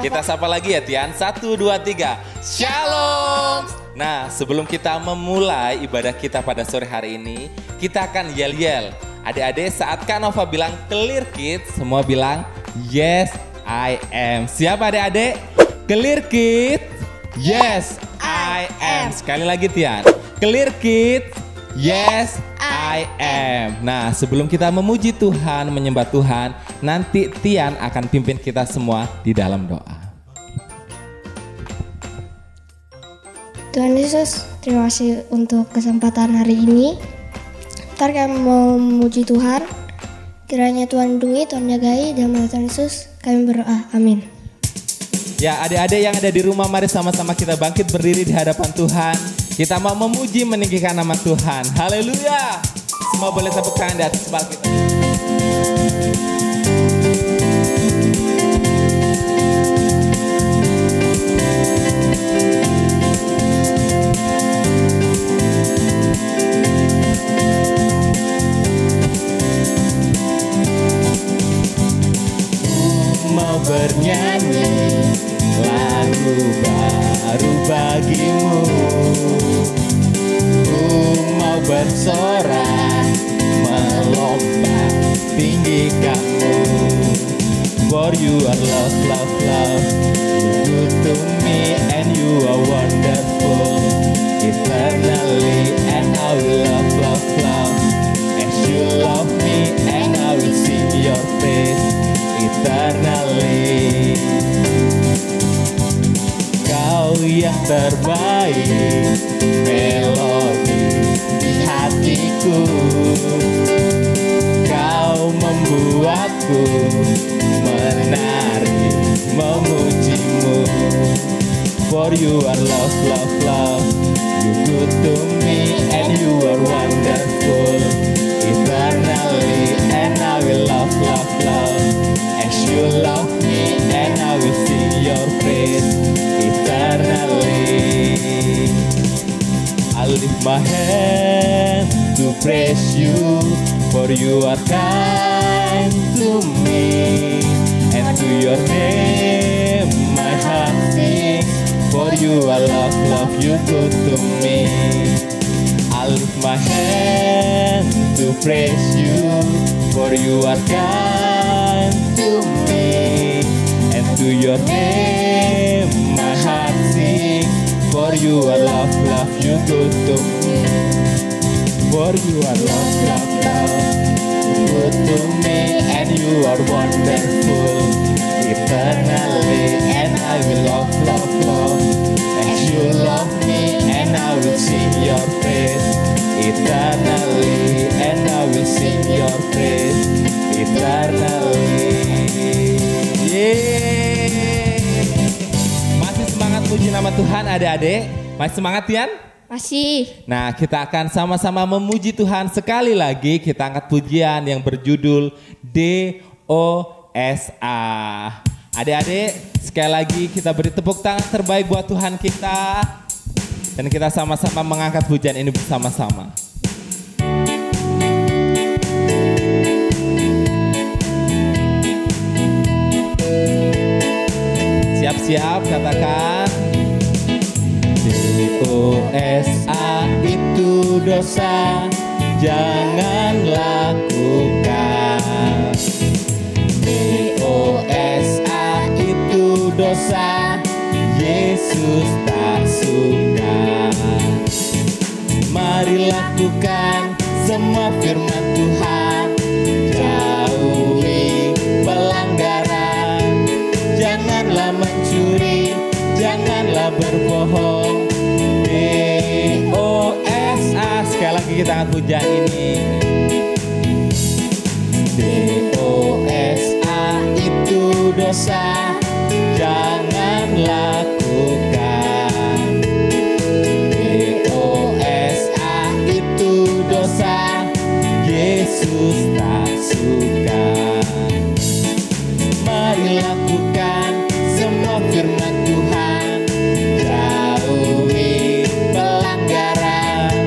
Kita sapa lagi ya Tian. 1, 2, 3. Shalom. Nah, sebelum kita memulai ibadah kita pada sore hari ini, kita akan yel-yel. Adik-adik, saat Kak Nova bilang clear kids, semua bilang yes I am. Siapa adik-adik? Clear kids. Yes I am. Sekali lagi Tian. Clear kids. Yes I am. Nah, sebelum kita memuji Tuhan, menyembah Tuhan, nanti Tian akan pimpin kita semua di dalam doa. Tuhan Yesus, terima kasih untuk kesempatan hari ini. Ntar kami mau memuji Tuhan. Kiranya Tuhan lindungi, Tuhan jagai, dalam nama Tuhan Yesus kami berdoa. Amin. Ya, adik-adik yang ada di rumah, mari sama-sama kita bangkit berdiri di hadapan Tuhan. Kita mau memuji, meninggikan nama Tuhan. Haleluya. Semua boleh tepuk tangan di atas kepala kita. Mau bernyanyi lagu baru bagimu, mau bersorak melompat tinggi kamu. For you are love, love, love. You good to me and you are wonderful. Eternally and I will love, love, love. As you love me and I will sing your praise. Eternally, Kau yang terbaik, melodi di hatiku. Kau membuatku menari, memujimu. For you are love, love, love. You good to me and you are wonderful. Eternally and I will love, love, love. As you love me and I will sing your praise eternally. I lift my hand to praise you, for you are kind to me, and to your name my heart sings. For you are love, love, you good to me. I lift my hand to praise you, for you are kind to me, and to your name my heart sings. For you are love, love, you good to me. For you are love, love, love, you good to me, and you are wonderful. Eternally, and I will love, love, love. As you love me, and I will sing your praise. Eternally, and I will sing your praise. Eternally. Masih semangat puji nama Tuhan adik-adik? Masih semangat Tian? Masih. Nah, kita akan sama-sama memuji Tuhan. Sekali lagi kita angkat pujian yang berjudul DOSA. Adik-adik, sekali lagi kita beri tepuk tangan terbaik buat Tuhan kita. Dan kita sama-sama mengangkat pujian ini bersama-sama. Siap-siap, katakan. DOSA itu dosa, jangan lakukan. DOSA itu dosa, Yesus tak suka. Mari lakukan semua firman Tuhan, jauhi pelanggaran. Janganlah mencuri, janganlah berbohong. DOSA, sekali lagi kita angkat pujian ini. DOSA itu dosa, jangan lakukan. DOSA itu dosa, Yesus tak suka. Mari lakukan semua firman Tuhan, jauhi pelanggaran.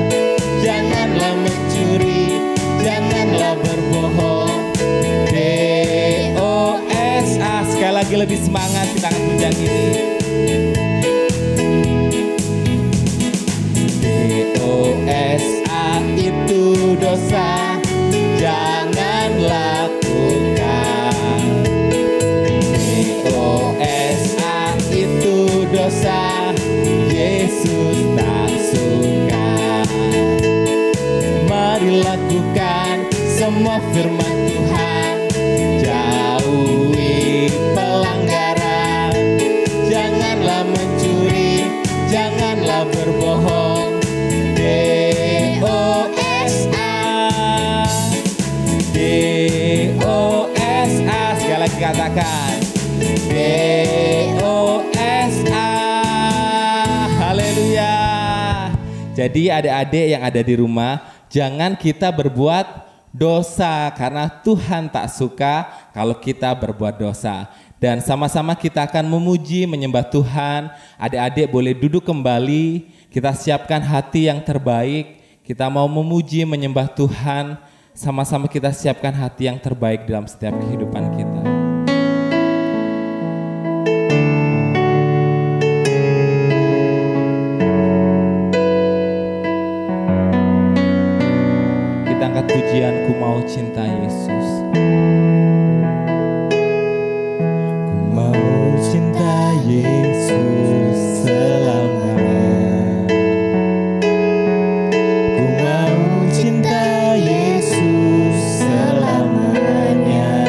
Janganlah mencuri, janganlah berbohong. DOSA, sekali lagi lebih semangat kita akan pujian dosa, Yesus tak suka. Mari lakukan semua firman Tuhan, jauhi pelanggaran. Janganlah mencuri, janganlah berbohong. D-O-S-A, D-O-S-A. Sekali lagi katakan D-O-S-A. Haleluya. Jadi adik-adik yang ada di rumah, jangan kita berbuat dosa karena Tuhan tak suka kalau kita berbuat dosa. Dan sama-sama kita akan memuji, menyembah Tuhan. Adik-adik boleh duduk kembali, kita siapkan hati yang terbaik. Kita mau memuji, menyembah Tuhan. Sama-sama kita siapkan hati yang terbaik dalam setiap kehidupan kita. Kita angkat pujian, ku mau cinta Yesus. Ku mau cinta Yesus selamanya. Ku mau cinta Yesus selamanya.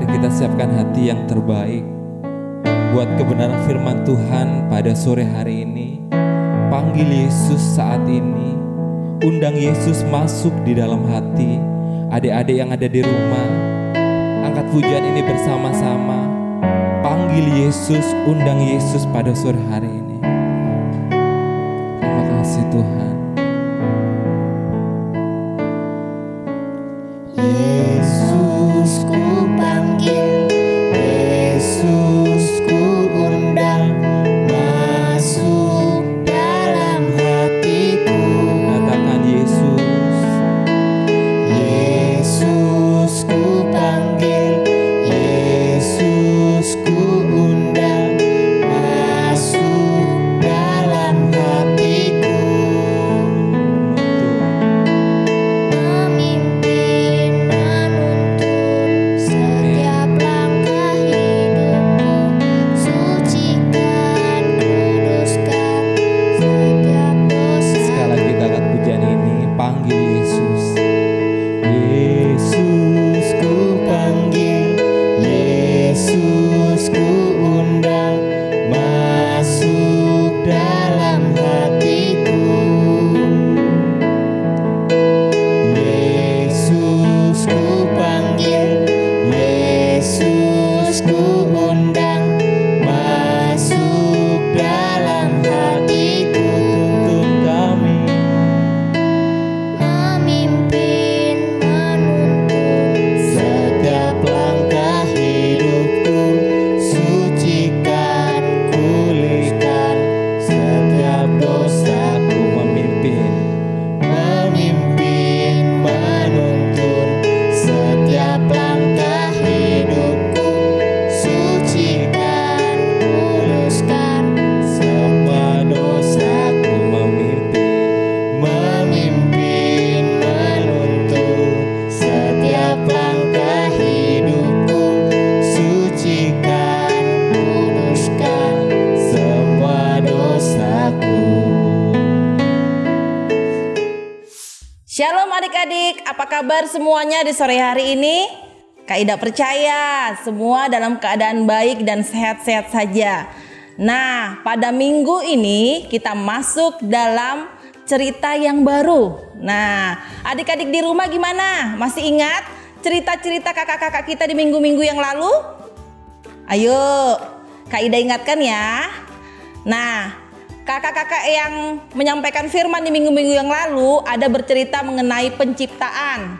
Mari kita siapkan hati yang terbaik buat kebenaran firman Tuhan pada sore hari ini. Panggil Yesus saat ini. Undang Yesus masuk di dalam hati. Adik-adik yang ada di rumah, angkat pujian ini bersama-sama. Panggil Yesus, undang Yesus pada sore hari ini. Terima kasih Tuhan. Yesus ku panggil, Yesus ku undang, masuk dalam hatiku. Katakan Yesus. Yesus ku panggil, Yesus ku undang, masuk dalam hatiku. Memimpin, menuntun setiap langkah hidupku, sucikan, kuduskan setiap dosa. Sekali lagi kita angkat pujian ini. Panggil Yesus. Yesus ku panggil, Yesus ku undang, masuk dalam hatiku. Yesus ku panggil, Yesus ku undang, masuk dalam hatiku. Tuntun kami, memimpin, menuntun setiap langkah hidupku, sucikan, pulihkan setiap dosaku. Memimpin, menuntun setiap langkah hidupku, sucikan, kuduskan semua dosaku. Memimpin, menuntun setiap langkah hidupku, sucikan, kuduskan semua dosaku. Shalom adik-adik, apa kabar semuanya di sore hari ini? Kak Ida percaya semua dalam keadaan baik dan sehat-sehat saja. Nah, pada minggu ini kita masuk dalam cerita yang baru. Nah, adik-adik di rumah gimana? Masih ingat cerita-cerita kakak-kakak kita di minggu-minggu yang lalu? Ayo, Kak Ida ingatkan ya. Nah, kakak-kakak yang menyampaikan firman di minggu-minggu yang lalu ada bercerita mengenai penciptaan,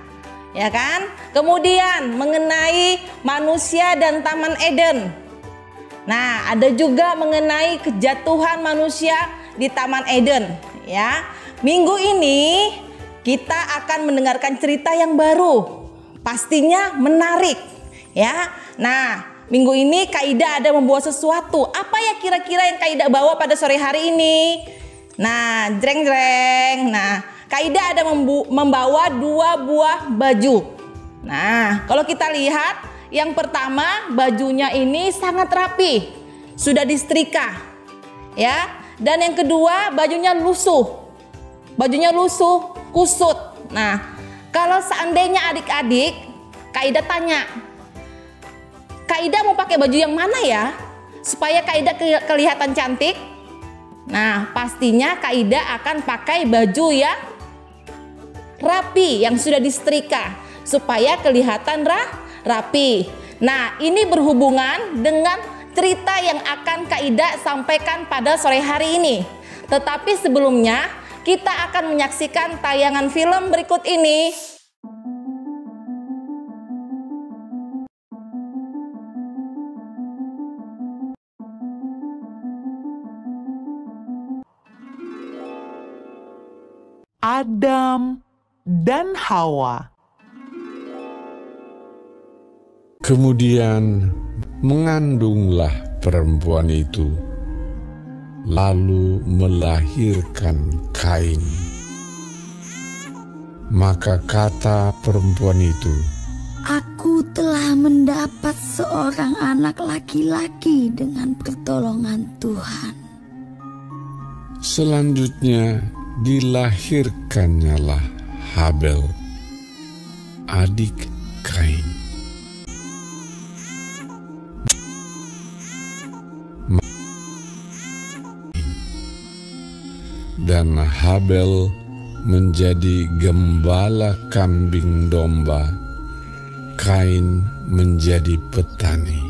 ya kan? Kemudian mengenai manusia dan Taman Eden. Nah, ada juga mengenai kejatuhan manusia di Taman Eden, ya. Minggu ini kita akan mendengarkan cerita yang baru. Pastinya menarik, ya. Nah, minggu ini Kak Ida ada membawa sesuatu. Apa ya kira-kira yang Kak Ida bawa pada sore hari ini? Nah, jreng-jreng. Nah, Kak Ida ada membawa 2 buah baju. Nah, kalau kita lihat, yang pertama bajunya ini sangat rapi, sudah disetrika, ya. Dan yang kedua bajunya lusuh, kusut. Nah, kalau seandainya adik-adik, Kak Ida tanya, Kak Ida mau pakai baju yang mana ya supaya Kak Ida kelihatan cantik? Nah, pastinya Kak Ida akan pakai baju yang rapi, yang sudah disetrika supaya kelihatan rapi. Nah, ini berhubungan dengan cerita yang akan Kak Ida sampaikan pada sore hari ini. Tetapi sebelumnya kita akan menyaksikan tayangan film berikut ini. Adam dan Hawa. Kemudian mengandunglah perempuan itu, lalu melahirkan Kain. Maka kata perempuan itu, "Aku telah mendapat seorang anak laki-laki dengan pertolongan Tuhan." Selanjutnya dilahirkannyalah Habel, adik Kain. dan Habel menjadi gembala kambing domba, Kain menjadi petani.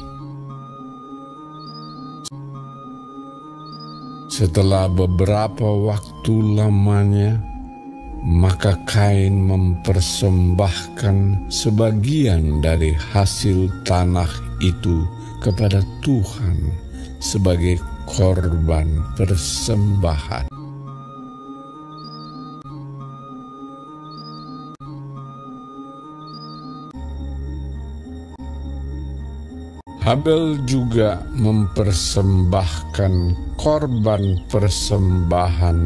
Setelah beberapa waktu lamanya, maka Kain mempersembahkan sebagian dari hasil tanah itu kepada Tuhan sebagai korban persembahan. Habel juga mempersembahkan korban persembahan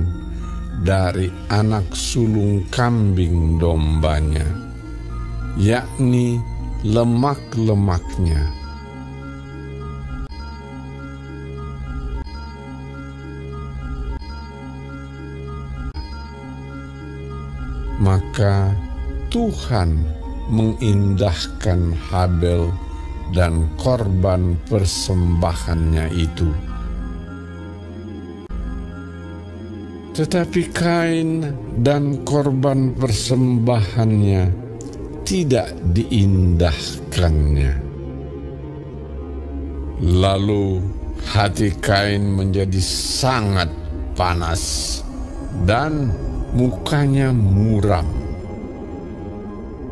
dari anak sulung kambing dombanya, yakni lemak-lemaknya. Maka Tuhan mengindahkan Habel dan korban persembahannya itu. Tetapi Kain dan korban persembahannya tidak diindahkannya. Lalu hati Kain menjadi sangat panas dan mukanya muram.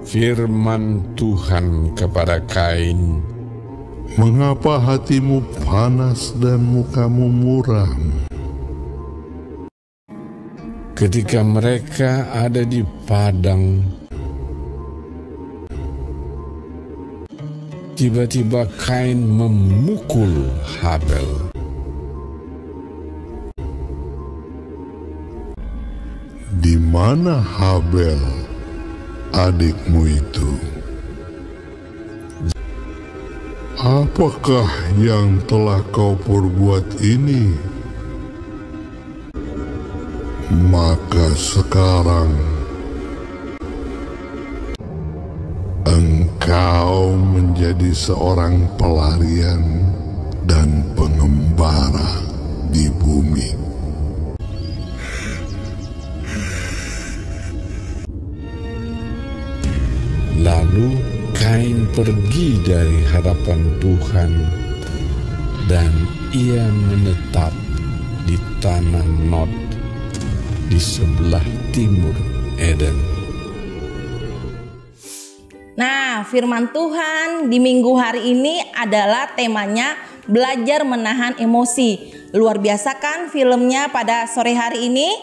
Firman Tuhan kepada Kain, "Mengapa hatimu panas dan mukamu muram?" Ketika mereka ada di padang, tiba-tiba Kain memukul Habel. "Di mana Habel, adikmu itu? Apakah yang telah kau perbuat ini? Maka sekarang engkau menjadi seorang pelarian dan pengembara di bumi." Lalu Kain pergi dari hadapan Tuhan dan ia menetap di tanah Nod di sebelah timur Eden. Nah, firman Tuhan di minggu hari ini adalah temanya belajar menahan emosi. Luar biasa kan filmnya pada sore hari ini?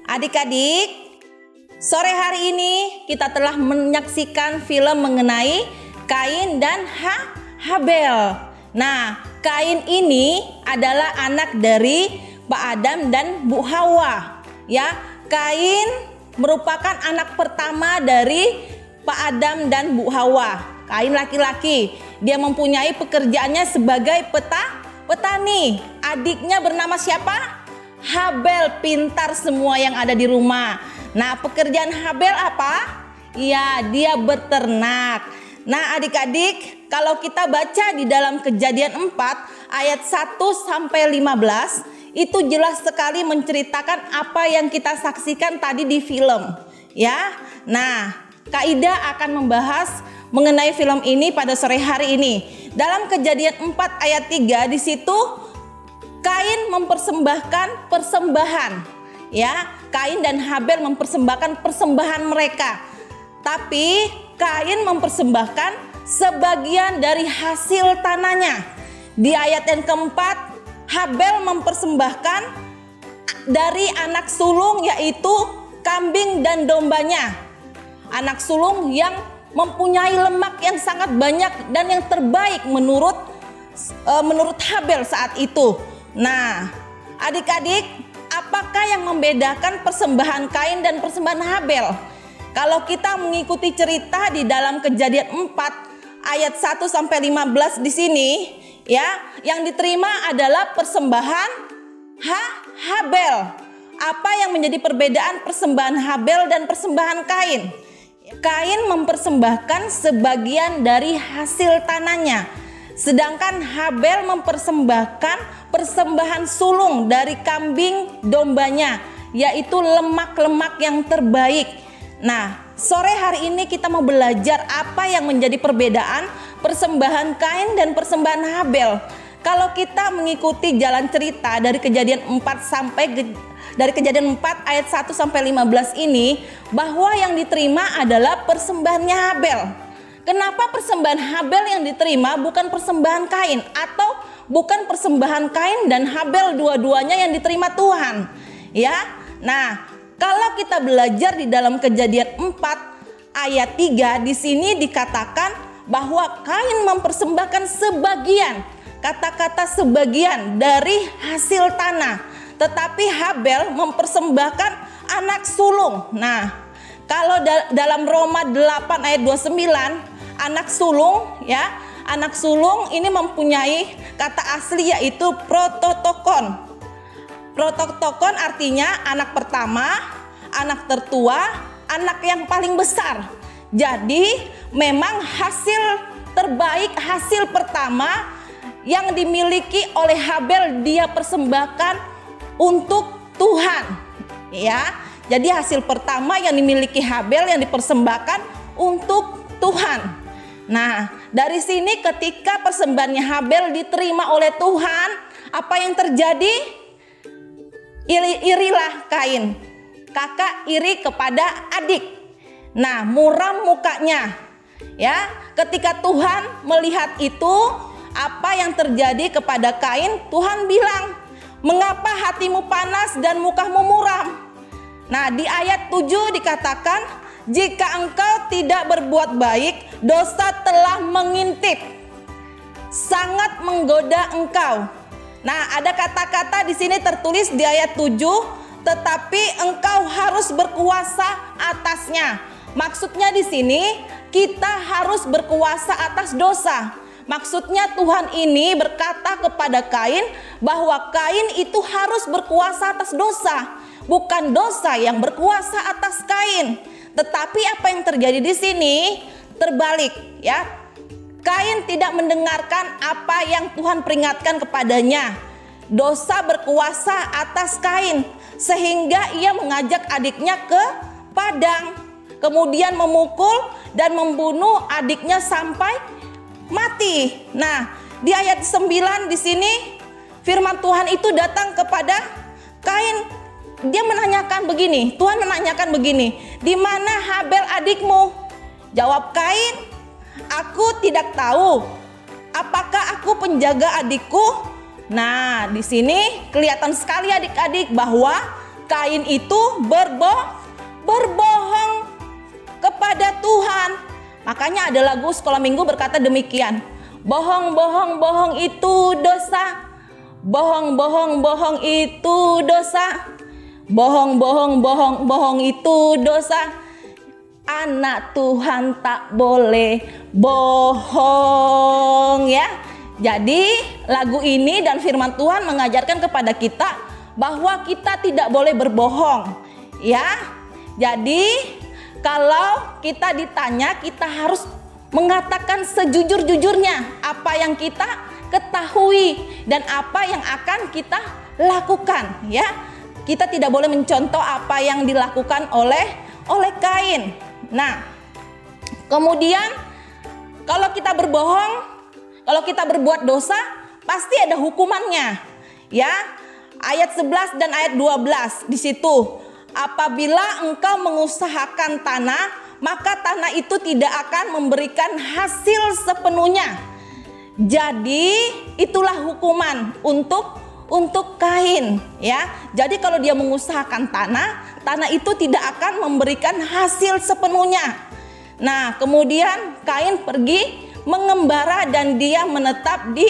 Adik-adik, sore hari ini kita telah menyaksikan film mengenai Kain dan Habel. Nah, Kain ini adalah anak dari Pak Adam dan Bu Hawa. Ya, Kain merupakan anak pertama dari Pak Adam dan Bu Hawa. Kain laki-laki, dia mempunyai pekerjaannya sebagai petani. Adiknya bernama siapa? Habel, pintar semua yang ada di rumah. Nah, pekerjaan Habel apa? Ya, dia berternak. Nah, adik-adik, kalau kita baca di dalam Kejadian 4 ayat 1 sampai 15, itu jelas sekali menceritakan apa yang kita saksikan tadi di film, ya. Nah, Kak Ida akan membahas mengenai film ini pada sore hari ini. Dalam Kejadian 4 ayat 3 di situ Kain mempersembahkan persembahan, ya. Kain dan Habel mempersembahkan persembahan mereka. Tapi Kain mempersembahkan sebagian dari hasil tanahnya. Di ayat yang keempat, Habel mempersembahkan dari anak sulung, yaitu kambing dan dombanya. Anak sulung yang mempunyai lemak yang sangat banyak dan yang terbaik menurut Habel saat itu. Nah, adik-adik, apakah yang membedakan persembahan Kain dan persembahan Habel? Kalau kita mengikuti cerita di dalam Kejadian 4 ayat 1 sampai 15 di sini, ya, yang diterima adalah persembahan Habel. Apa yang menjadi perbedaan persembahan Habel dan persembahan Kain? Kain mempersembahkan sebagian dari hasil tanahnya, sedangkan Habel mempersembahkan persembahan sulung dari kambing dombanya, yaitu lemak-lemak yang terbaik. Nah, sore hari ini kita mau belajar apa yang menjadi perbedaan persembahan Kain dan persembahan Habel. Kalau kita mengikuti jalan cerita dari Kejadian 4 ayat 1 sampai 15 ini, bahwa yang diterima adalah persembahannya Habel. Kenapa persembahan Habel yang diterima bukan persembahan Kain, atau bukan persembahan Kain dan Habel dua-duanya yang diterima Tuhan? Ya. Nah, kalau kita belajar di dalam Kejadian 4 ayat 3, di sini dikatakan bahwa Kain mempersembahkan sebagian, kata-kata sebagian dari hasil tanah, tetapi Habel mempersembahkan anak sulung. Nah, kalau dalam Roma 8 ayat 29, anak sulung, ya, anak sulung ini mempunyai kata asli yaitu prototokon. Prototokon artinya anak pertama, anak tertua, anak yang paling besar. Jadi memang hasil terbaik, hasil pertama yang dimiliki oleh Habel dia persembahkan untuk Tuhan, ya. Jadi hasil pertama yang dimiliki Habel yang dipersembahkan untuk Tuhan. Nah, dari sini ketika persembahannya Habel diterima oleh Tuhan, apa yang terjadi? Irilah Kain. Kakak iri kepada adik. Nah, muram mukanya. Ya, ketika Tuhan melihat itu, apa yang terjadi kepada Kain? Tuhan bilang, "Mengapa hatimu panas dan mukamu muram?" Nah, di ayat 7 dikatakan, jika engkau tidak berbuat baik, dosa telah mengintip, sangat menggoda engkau. Nah, ada kata-kata di sini tertulis di ayat 7, tetapi engkau harus berkuasa atasnya. Maksudnya di sini kita harus berkuasa atas dosa. Maksudnya Tuhan ini berkata kepada Kain bahwa Kain itu harus berkuasa atas dosa, bukan dosa yang berkuasa atas Kain. Tetapi apa yang terjadi di sini terbalik, ya. Kain tidak mendengarkan apa yang Tuhan peringatkan kepadanya. Dosa berkuasa atas Kain sehingga ia mengajak adiknya ke padang, kemudian memukul dan membunuh adiknya sampai mati. Nah, di ayat 9 di sini firman Tuhan itu datang kepada Kain. Dia menanyakan begini, Tuhan menanyakan begini, "Di mana Habel adikmu?" Jawab Kain, "Aku tidak tahu. Apakah aku penjaga adikku?" Nah, di sini kelihatan sekali adik-adik bahwa Kain itu berbohong kepada Tuhan. Makanya ada lagu sekolah minggu berkata demikian, "Bohong, bohong, bohong itu dosa. Bohong, bohong, bohong itu dosa. Bohong, bohong, bohong, bohong itu dosa. Anak Tuhan tak boleh bohong," ya. Jadi lagu ini dan firman Tuhan mengajarkan kepada kita bahwa kita tidak boleh berbohong, ya. Jadi kalau kita ditanya, kita harus mengatakan sejujur-jujurnya apa yang kita ketahui dan apa yang akan kita lakukan, ya. Kita tidak boleh mencontoh apa yang dilakukan oleh Kain. Nah, kemudian kalau kita berbohong, kalau kita berbuat dosa, pasti ada hukumannya. Ya, ayat 11 dan ayat 12 di situ. Apabila engkau mengusahakan tanah, maka tanah itu tidak akan memberikan hasil sepenuhnya. Jadi itulah hukuman untuk Kain, ya. Jadi kalau dia mengusahakan tanah itu tidak akan memberikan hasil sepenuhnya. Nah, kemudian Kain pergi mengembara dan dia menetap di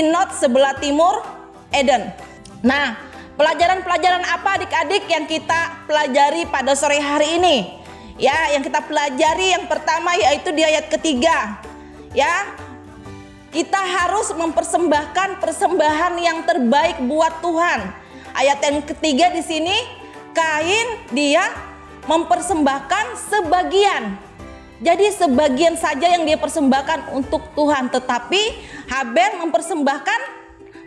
Nod sebelah timur Eden. Nah, pelajaran-pelajaran apa adik-adik yang kita pelajari pada sore hari ini? Ya, yang kita pelajari yang pertama yaitu di ayat ketiga. Ya, kita harus mempersembahkan persembahan yang terbaik buat Tuhan. Ayat yang ketiga di sini, Kain dia mempersembahkan sebagian. Jadi sebagian saja yang dia persembahkan untuk Tuhan, tetapi Habel mempersembahkan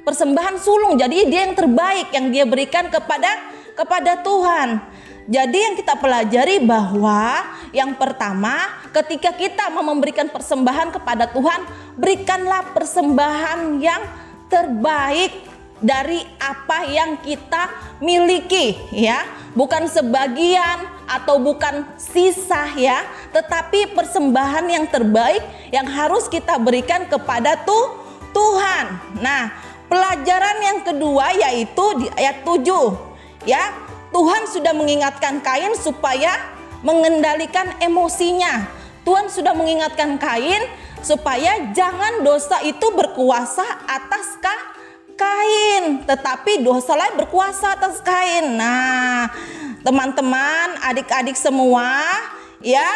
persembahan sulung. Jadi dia yang terbaik yang dia berikan kepada kepada Tuhan. Jadi yang kita pelajari bahwa yang pertama, ketika kita mau memberikan persembahan kepada Tuhan, berikanlah persembahan yang terbaik dari apa yang kita miliki, ya. Bukan sebagian atau bukan sisa, ya, tetapi persembahan yang terbaik yang harus kita berikan kepada Tuhan. Nah, pelajaran yang kedua yaitu di ayat 7, ya. Tuhan sudah mengingatkan Kain supaya mengendalikan emosinya. Tuhan sudah mengingatkan Kain supaya jangan dosa itu berkuasa atas Kain, tetapi dosa lain berkuasa atas Kain. Nah, teman-teman, adik-adik semua, ya,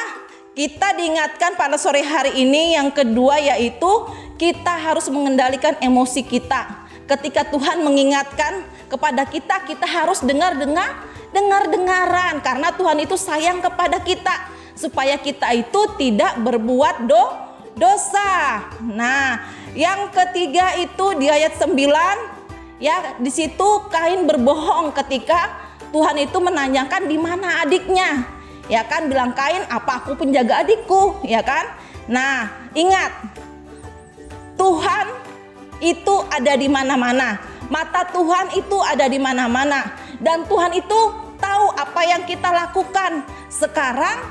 kita diingatkan pada sore hari ini yang kedua yaitu kita harus mengendalikan emosi kita. Ketika Tuhan mengingatkan kepada kita, kita harus dengar-dengaran karena Tuhan itu sayang kepada kita supaya kita itu tidak berbuat dosa. Nah, yang ketiga itu di ayat 9, ya, di situ Kain berbohong ketika Tuhan itu menanyakan di mana adiknya. Ya kan, bilang Kain, apa aku penjaga adikku, ya kan? Nah, ingat, Tuhan itu ada di mana-mana. Mata Tuhan itu ada di mana-mana. Dan Tuhan itu tahu apa yang kita lakukan sekarang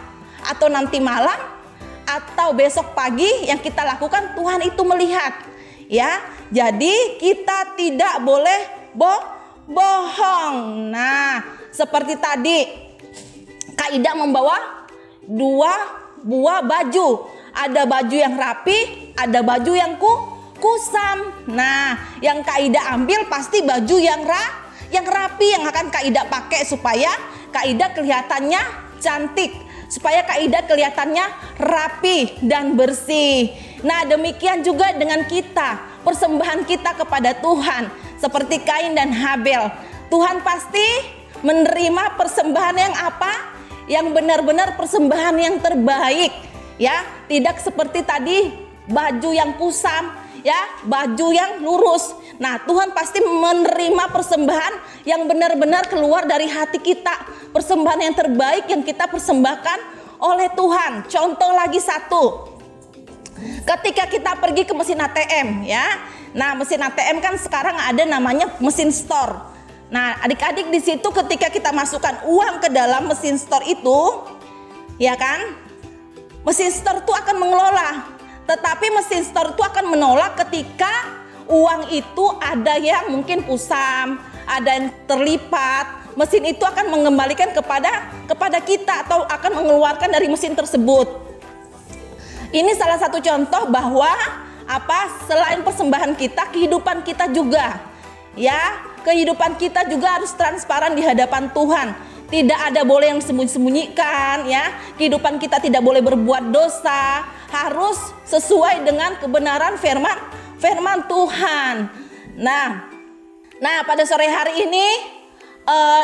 atau nanti malam atau besok pagi yang kita lakukan, Tuhan itu melihat. Ya, jadi kita tidak boleh bohong. Nah, seperti tadi Kak Ida membawa 2 buah baju. Ada baju yang rapi, ada baju yang kusam. Nah, yang Kak Ida ambil pasti baju yang rapi yang akan Kak Ida pakai supaya Kak Ida kelihatannya cantik, supaya Kak Ida kelihatannya rapi dan bersih. Nah, demikian juga dengan kita, persembahan kita kepada Tuhan seperti Kain dan Habel. Tuhan pasti menerima persembahan yang apa? Yang benar-benar persembahan yang terbaik, ya, tidak seperti tadi baju yang kusam, ya, baju yang lurus. Nah, Tuhan pasti menerima persembahan yang benar-benar keluar dari hati kita, persembahan yang terbaik yang kita persembahkan oleh Tuhan. Contoh lagi satu, ketika kita pergi ke mesin ATM, ya. Nah, mesin ATM kan sekarang ada namanya mesin store. Nah, adik-adik di situ ketika kita masukkan uang ke dalam mesin store itu, ya kan, mesin store itu akan mengelola. Tetapi mesin store itu akan menolak ketika uang itu ada yang mungkin kusam, ada yang terlipat. Mesin itu akan mengembalikan kepada kita atau akan mengeluarkan dari mesin tersebut. Ini salah satu contoh bahwa selain persembahan kita, kehidupan kita juga, ya, kehidupan kita juga harus transparan di hadapan Tuhan. Tidak ada boleh yang sembunyi-sembunyikan, ya. Kehidupan kita tidak boleh berbuat dosa, harus sesuai dengan kebenaran firman Tuhan. Nah, pada sore hari ini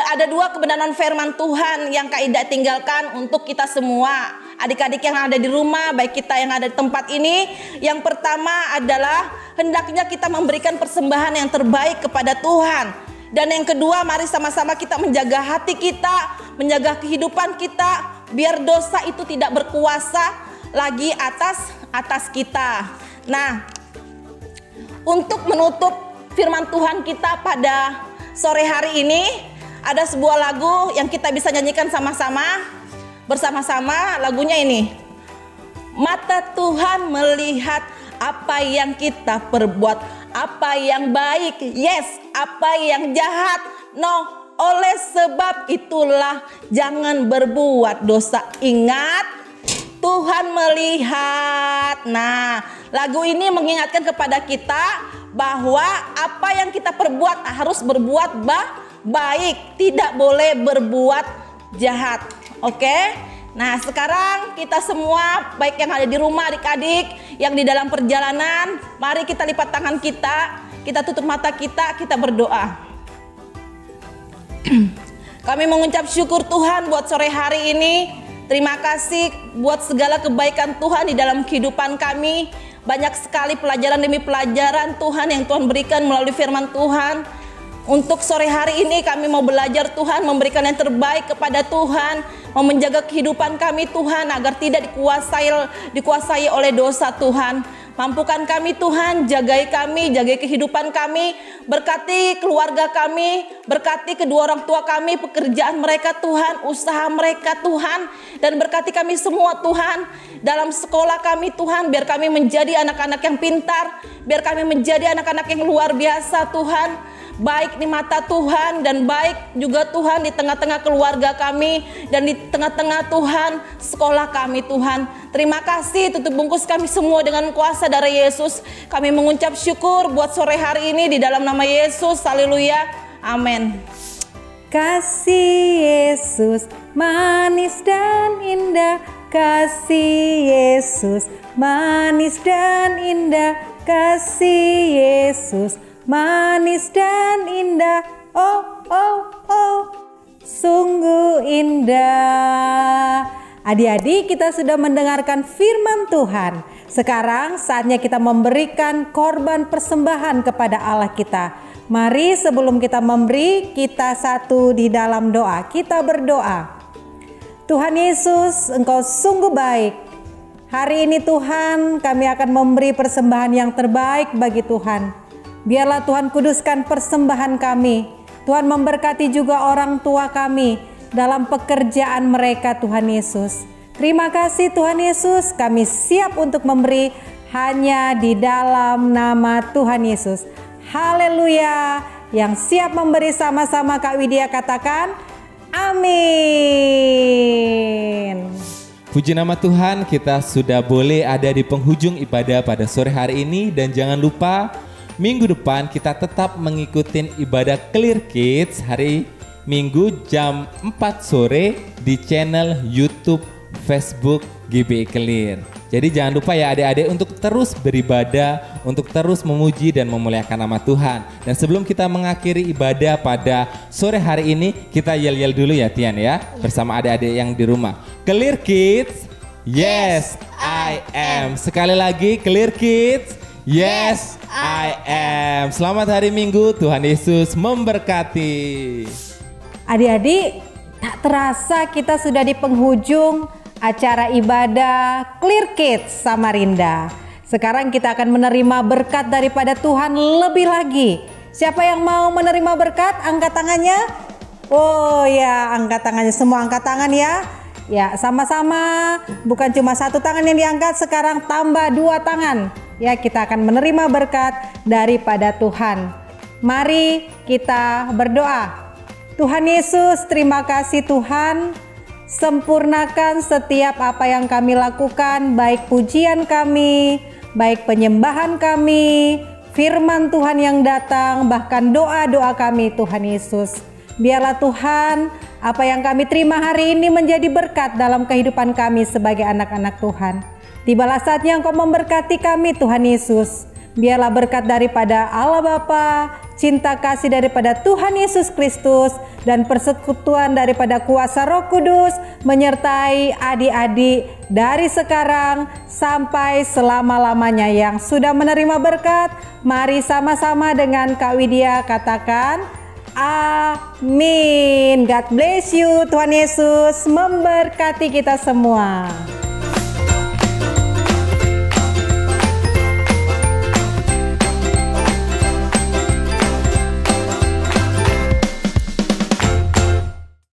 ada 2 kebenaran firman Tuhan yang Kak Ida tinggalkan untuk kita semua, adik-adik yang ada di rumah, baik kita yang ada di tempat ini. Yang pertama adalah hendaknya kita memberikan persembahan yang terbaik kepada Tuhan. Dan yang kedua, mari sama-sama kita menjaga hati kita, menjaga kehidupan kita, biar dosa itu tidak berkuasa lagi atas kita. Nah, untuk menutup firman Tuhan kita pada sore hari ini, ada sebuah lagu yang kita bisa nyanyikan sama-sama, bersama-sama. Lagunya ini, mata Tuhan melihat apa yang kita perbuat, apa yang baik, yes, apa yang jahat, no. Oleh sebab itulah jangan berbuat dosa. Ingat, Tuhan melihat. Nah, lagu ini mengingatkan kepada kita bahwa apa yang kita perbuat harus berbuat baik, tidak boleh berbuat jahat. Oke? Nah, sekarang kita semua, baik yang ada di rumah, adik-adik yang di dalam perjalanan, mari kita lipat tangan kita tutup mata kita berdoa. Kami mengucap syukur Tuhan buat sore hari ini. Terima kasih buat segala kebaikan Tuhan di dalam kehidupan kami. Banyak sekali pelajaran demi pelajaran Tuhan yang Tuhan berikan melalui firman Tuhan. Untuk sore hari ini kami mau belajar Tuhan, memberikan yang terbaik kepada Tuhan, mau menjaga kehidupan kami Tuhan agar tidak dikuasai oleh dosa Tuhan. Mampukan kami Tuhan, jagai kehidupan kami, berkati keluarga kami, berkati kedua orang tua kami, pekerjaan mereka Tuhan, usaha mereka Tuhan, dan berkati kami semua Tuhan, dalam sekolah kami Tuhan, biar kami menjadi anak-anak yang pintar, biar kami menjadi anak-anak yang luar biasa Tuhan. Baik di mata Tuhan dan baik juga Tuhan di tengah-tengah keluarga kami dan di tengah-tengah Tuhan sekolah kami Tuhan. Terima kasih, tutup bungkus kami semua dengan kuasa darah Yesus. Kami mengucap syukur buat sore hari ini di dalam nama Yesus. Haleluya. Amin. Kasih Yesus manis dan indah, kasih Yesus manis dan indah, kasih Yesus manis dan indah, oh oh oh, sungguh indah. Adik-adik, kita sudah mendengarkan firman Tuhan. Sekarang saatnya kita memberikan korban persembahan kepada Allah kita. Mari sebelum kita memberi, kita satu di dalam doa. Kita berdoa. Tuhan Yesus, Engkau sungguh baik. Hari ini Tuhan, kami akan memberi persembahan yang terbaik bagi Tuhan. Biarlah Tuhan kuduskan persembahan kami. Tuhan memberkati juga orang tua kami dalam pekerjaan mereka Tuhan Yesus. Terima kasih Tuhan Yesus, kami siap untuk memberi hanya di dalam nama Tuhan Yesus. Haleluya. Yang siap memberi sama-sama Kak Widya katakan amin. Puji nama Tuhan, kita sudah boleh ada di penghujung ibadah pada sore hari ini. Dan jangan lupa minggu depan kita tetap mengikuti ibadah Clear Kids hari Minggu jam 4 sore di channel YouTube, Facebook GBI Clear. Jadi jangan lupa ya adik-adik untuk terus beribadah, untuk terus memuji dan memuliakan nama Tuhan. Dan sebelum kita mengakhiri ibadah pada sore hari ini, kita yel-yel dulu ya Tian ya, bersama adik-adik yang di rumah. Clear Kids, yes I am. Sekali lagi Clear Kids, yes I am. Selamat hari Minggu, Tuhan Yesus memberkati. Adik-adik, tak terasa kita sudah di penghujung acara ibadah Clear Kids Samarinda. Sekarang kita akan menerima berkat daripada Tuhan lebih lagi. Siapa yang mau menerima berkat? Angkat tangannya. Oh ya, angkat tangannya. Semua angkat tangan ya. Ya, sama-sama. Bukan cuma satu tangan yang diangkat, sekarang tambah 2 tangan. Ya, kita akan menerima berkat daripada Tuhan. Mari kita berdoa. Tuhan Yesus, terima kasih Tuhan. Sempurnakan setiap apa yang kami lakukan, baik pujian kami, baik penyembahan kami, firman Tuhan yang datang, bahkan doa-doa kami Tuhan Yesus. Biarlah Tuhan, apa yang kami terima hari ini menjadi berkat dalam kehidupan kami sebagai anak-anak Tuhan. Tibalah saatnya Engkau memberkati kami Tuhan Yesus. Biarlah berkat daripada Allah Bapa, cinta kasih daripada Tuhan Yesus Kristus, dan persekutuan daripada kuasa Roh Kudus menyertai adik-adik dari sekarang sampai selama-lamanya. Yang sudah menerima berkat, mari sama-sama dengan Kak Widya katakan amin. God bless you. Tuhan Yesus memberkati kita semua.